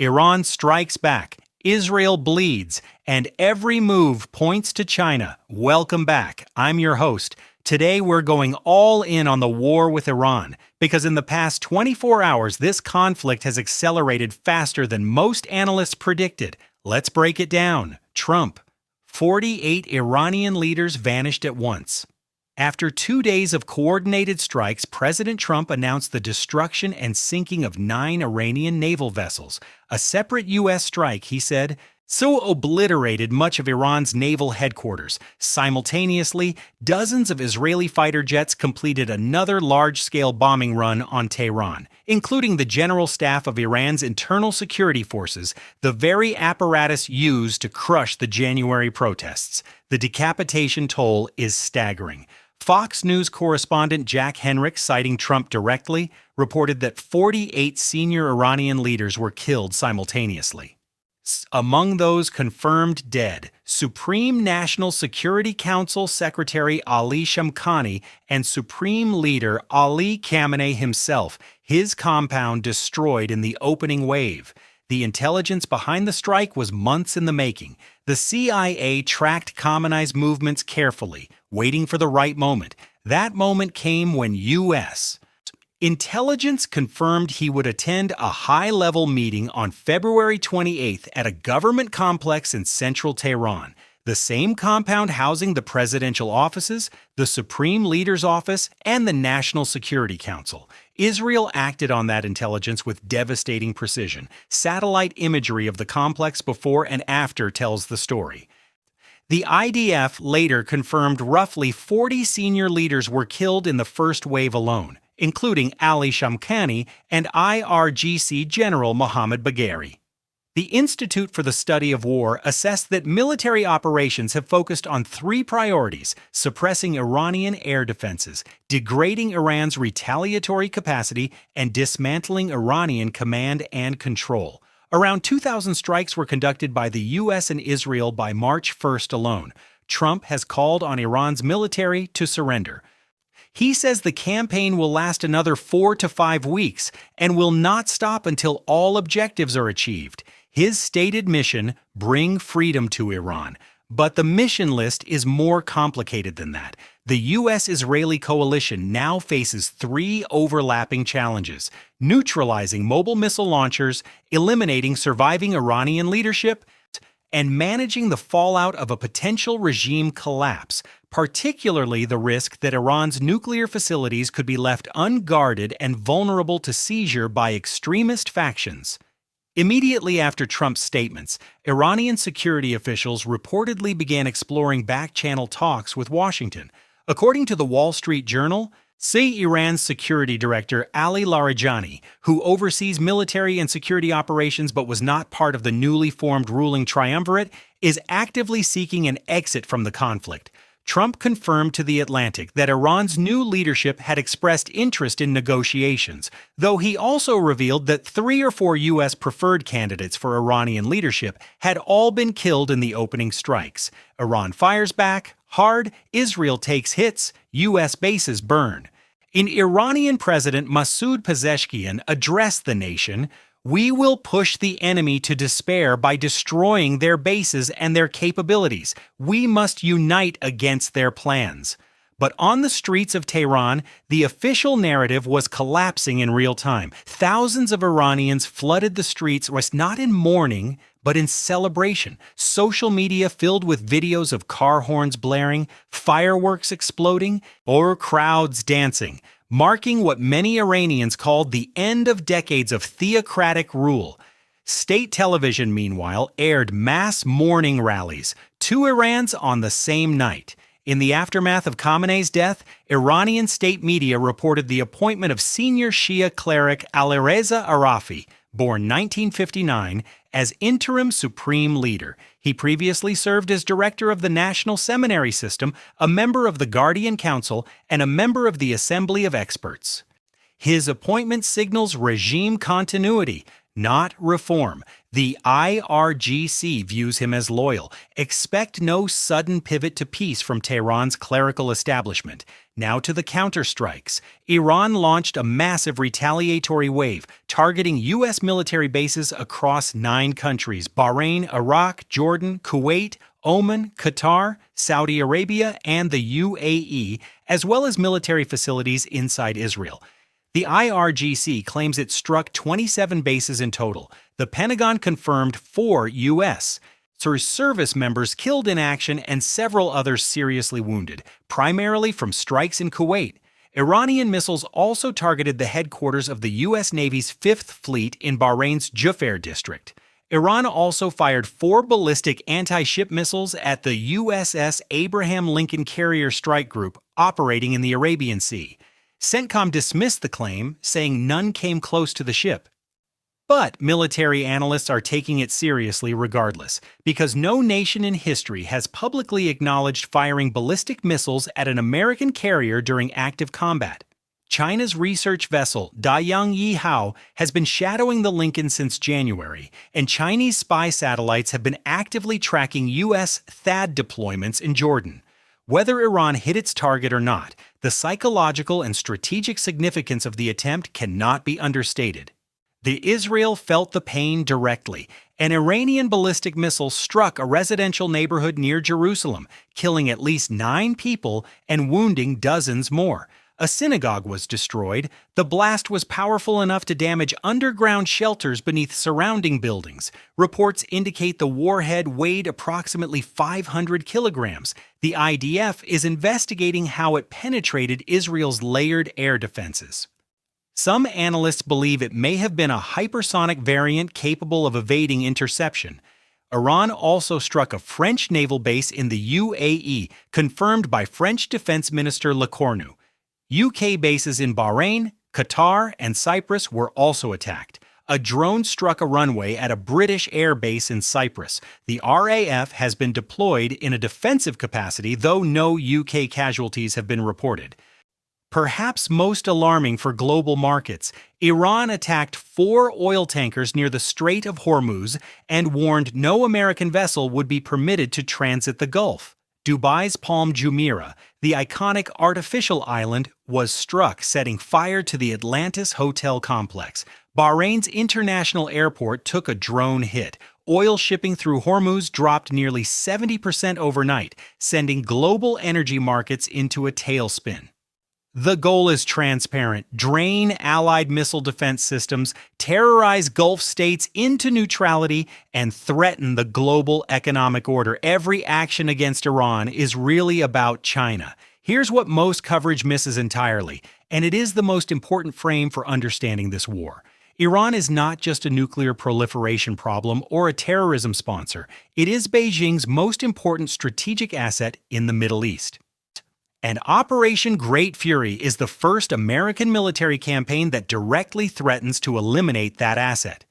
Iran strikes back, Israel bleeds, and every move points to China. Welcome back. I'm your host. Today we're going all in on the war with Iran, because in the past 24 hours this conflict has accelerated faster than most analysts predicted. Let's break it down. Trump. 48 Iranian leaders vanished at once. After 2 days of coordinated strikes, President Trump announced the destruction and sinking of 9 Iranian naval vessels. A separate U.S. strike, he said, so obliterated much of Iran's naval headquarters. Simultaneously, dozens of Israeli fighter jets completed another large-scale bombing run on Tehran, including the General Staff of Iran's Internal Security Forces, the very apparatus used to crush the January protests. The decapitation toll is staggering. Fox News correspondent Jack Henrick, citing Trump directly, reported that 48 senior Iranian leaders were killed simultaneously. Among those confirmed dead, Supreme National Security Council Secretary Ali Shamkhani and Supreme Leader Ali Khamenei himself, his compound destroyed in the opening wave. The intelligence behind the strike was months in the making. The CIA tracked Khamenei's movements carefully, waiting for the right moment. That moment came when U.S. intelligence confirmed he would attend a high-level meeting on February 28th at a government complex in central Tehran, the same compound housing the presidential offices, the Supreme Leader's office, and the National Security Council. Israel acted on that intelligence with devastating precision. Satellite imagery of the complex before and after tells the story. The IDF later confirmed roughly 40 senior leaders were killed in the first wave alone, including Ali Shamkhani and IRGC General Mohammad Bagheri. The Institute for the Study of War assessed that military operations have focused on 3 priorities: suppressing Iranian air defenses, degrading Iran's retaliatory capacity, and dismantling Iranian command and control. Around 2,000 strikes were conducted by the U.S. and Israel by March 1st alone. Trump has called on Iran's military to surrender. He says the campaign will last another 4 to 5 weeks and will not stop until all objectives are achieved. His stated mission: bring freedom to Iran. But the mission list is more complicated than that. The U.S.-Israeli coalition now faces 3 overlapping challenges: neutralizing mobile missile launchers, eliminating surviving Iranian leadership, and managing the fallout of a potential regime collapse, particularly the risk that Iran's nuclear facilities could be left unguarded and vulnerable to seizure by extremist factions. Immediately after Trump's statements, Iranian security officials reportedly began exploring back-channel talks with Washington. According to the Wall Street Journal, Iran's security director Ali Larijani, who oversees military and security operations but was not part of the newly formed ruling triumvirate, is actively seeking an exit from the conflict. Trump confirmed to The Atlantic that Iran's new leadership had expressed interest in negotiations, though he also revealed that 3 or 4 U.S. preferred candidates for Iranian leadership had all been killed in the opening strikes. Iran fires back hard, Israel takes hits, U.S. bases burn. In Iranian President Masoud Pezeshkian addressed the nation, "We will push the enemy to despair by destroying their bases and their capabilities. We must unite against their plans." But on the streets of Tehran, the official narrative was collapsing in real time. Thousands of Iranians flooded the streets, not in mourning, but in celebration. Social media filled with videos of car horns blaring, fireworks exploding, or crowds dancing, marking what many Iranians called the end of decades of theocratic rule. State television, meanwhile, aired mass mourning rallies, 2 Irans on the same night. In the aftermath of Khamenei's death, Iranian state media reported the appointment of senior Shia cleric Alireza Arafi, born 1959, as interim supreme leader. He previously served as director of the National Seminary System, a member of the Guardian Council, and a member of the Assembly of Experts. His appointment signals regime continuity, not reform. The IRGC views him as loyal. Expect no sudden pivot to peace from Tehran's clerical establishment. Now to the counterstrikes. Iran launched a massive retaliatory wave, targeting U.S. military bases across 9 countries: Bahrain, Iraq, Jordan, Kuwait, Oman, Qatar, Saudi Arabia, and the UAE, as well as military facilities inside Israel. The IRGC claims it struck 27 bases in total. The Pentagon confirmed 4 U.S. service members killed in action and several others seriously wounded, primarily from strikes in Kuwait. Iranian missiles also targeted the headquarters of the U.S. Navy's 5th Fleet in Bahrain's Jumeirah district. Iran also fired 4 ballistic anti-ship missiles at the USS Abraham Lincoln carrier strike group operating in the Arabian Sea. CENTCOM dismissed the claim, saying none came close to the ship. But military analysts are taking it seriously regardless, because no nation in history has publicly acknowledged firing ballistic missiles at an American carrier during active combat. China's research vessel, Yang Yi Hao, has been shadowing the Lincoln since January, and Chinese spy satellites have been actively tracking U.S. THAAD deployments in Jordan. Whether Iran hit its target or not, the psychological and strategic significance of the attempt cannot be understated. Israel felt the pain directly. An Iranian ballistic missile struck a residential neighborhood near Jerusalem, killing at least 9 people and wounding dozens more. A synagogue was destroyed. The blast was powerful enough to damage underground shelters beneath surrounding buildings. Reports indicate the warhead weighed approximately 500 kilograms. The IDF is investigating how it penetrated Israel's layered air defenses. Some analysts believe it may have been a hypersonic variant capable of evading interception. Iran also struck a French naval base in the UAE, confirmed by French Defense Minister Lecornu. UK bases in Bahrain, Qatar, and Cyprus were also attacked. A drone struck a runway at a British air base in Cyprus. The RAF has been deployed in a defensive capacity, though no UK casualties have been reported. Perhaps most alarming for global markets, Iran attacked 4 oil tankers near the Strait of Hormuz and warned no American vessel would be permitted to transit the Gulf. Dubai's Palm Jumeirah, the iconic artificial island, was struck, setting fire to the Atlantis hotel complex. Bahrain's international airport took a drone hit. Oil shipping through Hormuz dropped nearly 70% overnight, sending global energy markets into a tailspin. The goal is transparent: drain Allied missile defense systems, terrorize Gulf states into neutrality, and threaten the global economic order. Every action against Iran is really about China. Here's what most coverage misses entirely, and it is the most important frame for understanding this war. Iran is not just a nuclear proliferation problem or a terrorism sponsor. It is Beijing's most important strategic asset in the Middle East. And Operation Great Fury is the first American military campaign that directly threatens to eliminate that asset.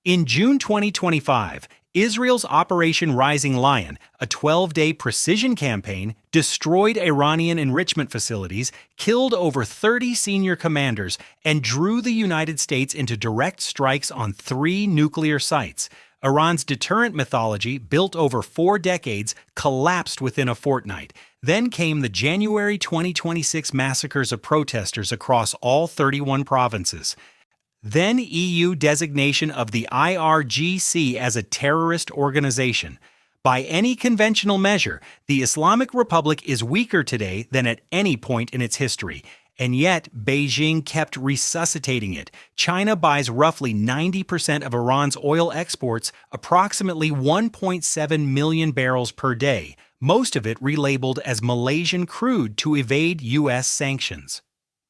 In June 2025, Israel's Operation Rising Lion, a 12-day precision campaign, destroyed Iranian enrichment facilities, killed over 30 senior commanders, and drew the United States into direct strikes on 3 nuclear sites. Iran's deterrent mythology, built over 4 decades, collapsed within a fortnight. Then came the January 2026 massacres of protesters across all 31 provinces. Then EU designation of the IRGC as a terrorist organization. By any conventional measure, the Islamic Republic is weaker today than at any point in its history. And yet, Beijing kept resuscitating it. China buys roughly 90% of Iran's oil exports, approximately 1.7 million barrels per day, most of it relabeled as Malaysian crude to evade U.S. sanctions.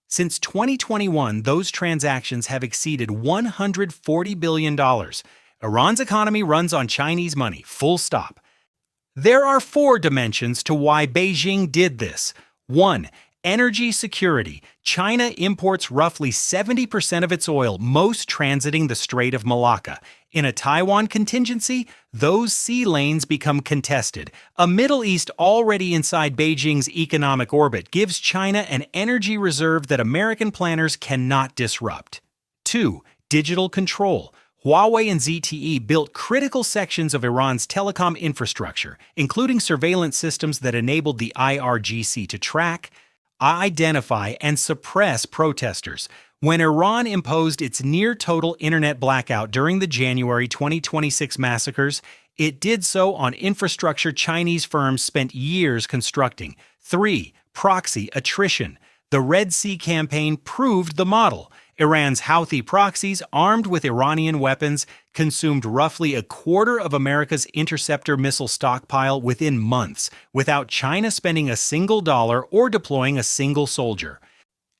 Since 2021, those transactions have exceeded $140 billion. Iran's economy runs on Chinese money, full stop. There are 4 dimensions to why Beijing did this. 1. Energy security. China imports roughly 70% of its oil, most transiting the Strait of Malacca. In a Taiwan contingency, those sea lanes become contested. A Middle East already inside Beijing's economic orbit gives China an energy reserve that American planners cannot disrupt. 2. Digital control. Huawei and ZTE built critical sections of Iran's telecom infrastructure, including surveillance systems that enabled the IRGC to track, identify, and suppress protesters. When Iran imposed its near-total internet blackout during the January 2026 massacres, it did so on infrastructure Chinese firms spent years constructing. 3. Proxy attrition. The Red Sea campaign proved the model. Iran's Houthi proxies, armed with Iranian weapons, consumed roughly a quarter of America's interceptor missile stockpile within months, without China spending a single dollar or deploying a single soldier.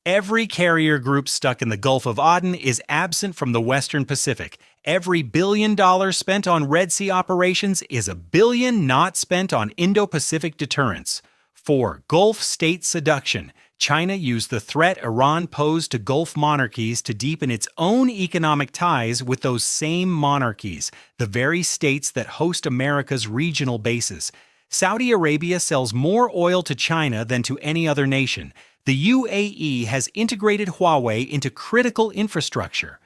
Every carrier group stuck in the Gulf of Aden is absent from the Western Pacific. Every $1 billion spent on Red Sea operations is $1 billion not spent on Indo-Pacific deterrence. 4. Gulf state seduction. China used the threat Iran posed to Gulf monarchies to deepen its own economic ties with those same monarchies, the very states that host America's regional bases. Saudi Arabia sells more oil to China than to any other nation. The UAE has integrated Huawei into critical infrastructure.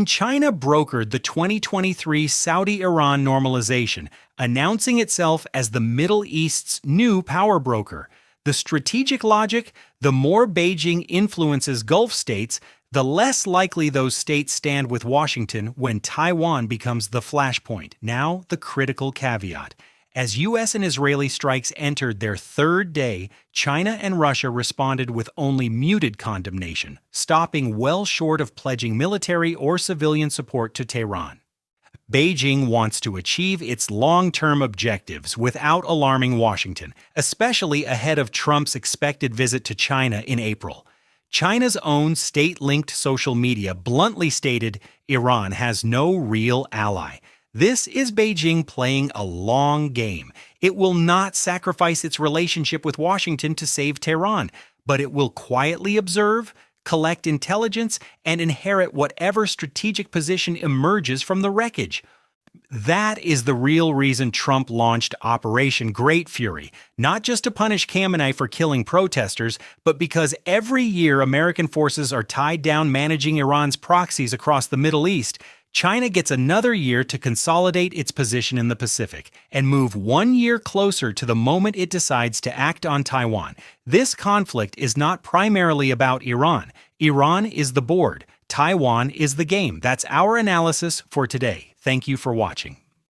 China brokered the 2023 Saudi-Iran normalization, announcing itself as the Middle East's new power broker. The strategic logic: the more Beijing influences Gulf states, the less likely those states stand with Washington when Taiwan becomes the flashpoint. Now, the critical caveat. As U.S. and Israeli strikes entered their third day, China and Russia responded with only muted condemnation, stopping well short of pledging military or civilian support to Tehran. Beijing wants to achieve its long-term objectives without alarming Washington, especially ahead of Trump's expected visit to China in April. China's own state-linked social media bluntly stated Iran has no real ally. This is Beijing playing a long game. It will not sacrifice its relationship with Washington to save Tehran, but it will quietly observe, collect intelligence, and inherit whatever strategic position emerges from the wreckage. That is the real reason Trump launched Operation Great Fury, not just to punish Khamenei for killing protesters, but because every year American forces are tied down managing Iran's proxies across the Middle East, China gets another year to consolidate its position in the Pacific and move 1 year closer to the moment it decides to act on Taiwan. This conflict is not primarily about Iran. Iran is the board. Taiwan is the game. That's our analysis for today. Thank you for watching.